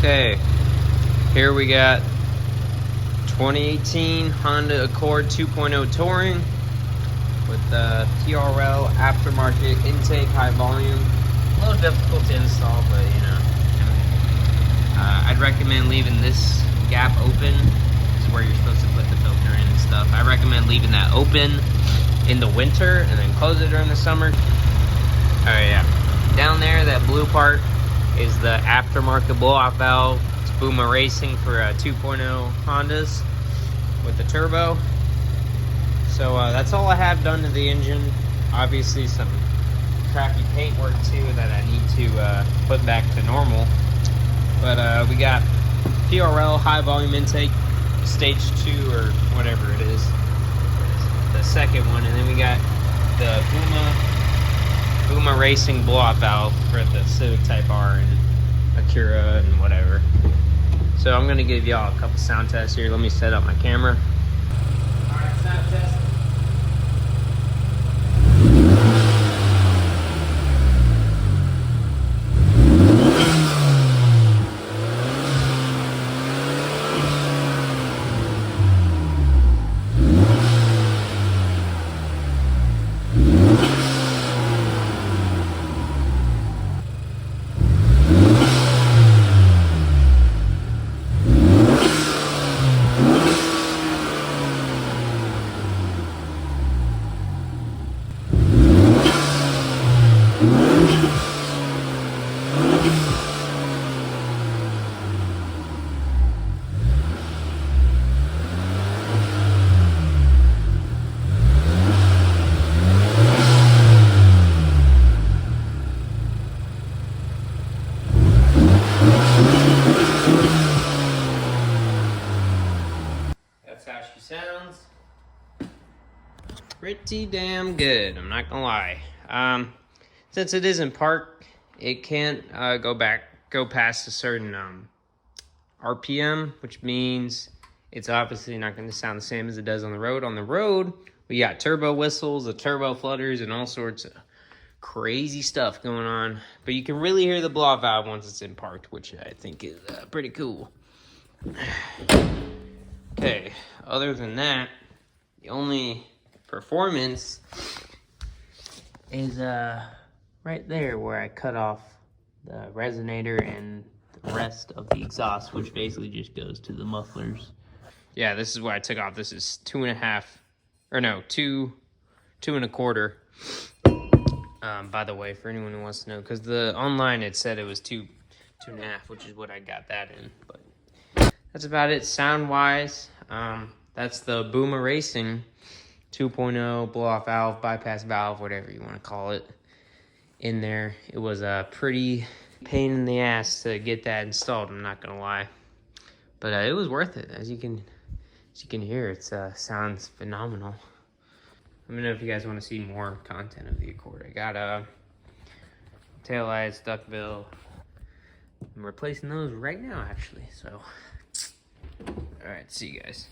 Okay, here we got 2018 Honda Accord 2.0 Touring with the TRL aftermarket intake, high volume. A little difficult to install, but you know. I'd recommend leaving this gap open. This is where you're supposed to put the filter in and stuff. I recommend leaving that open in the winter and then close it during the summer. Alright, yeah. Down there, that blue part is the aftermarket blow-off valve. It's Boomba Racing for 2.0 Hondas with the turbo. So that's all I have done to the engine. Obviously some crappy paint work too that I need to put back to normal. But we got TRL high volume intake, stage 2 or whatever it is, the second one, and then we got the Boomba Racing blow-off valve for the Civic Type R and Acura and whatever. So I'm gonna give y'all a couple sound tests here. Let me set up my camera. All right, sound test. That's how she sounds. Pretty damn good, I'm not gonna lie. Since it isn't parked, it can't go past a certain RPM, which means it's obviously not going to sound the same as it does on the road. On the road, we got turbo whistles, the turbo flutters, and all sorts of crazy stuff going on. But you can really hear the blow-off valve once it's in parked, which I think is pretty cool. Okay, other than that, the only performance is right there where I cut off the resonator and the rest of the exhaust, which basically just goes to the mufflers. Yeah, this is what I took off. This is 2.5, or no, 2.25. By the way, for anyone who wants to know, because online it said it was 2.5, which is what I got that in. But that's about it sound wise. That's the Boomba Racing 2.0 blow-off valve, bypass valve, whatever you want to call it, in there. It was a pretty pain in the ass to get that installed, I'm not gonna lie, but it was worth it. As you can hear, it sounds phenomenal. Let me know if you guys want to see more content of the Accord. I got tail lights, duckbill. I'm replacing those right now, actually. So, all right, see you guys.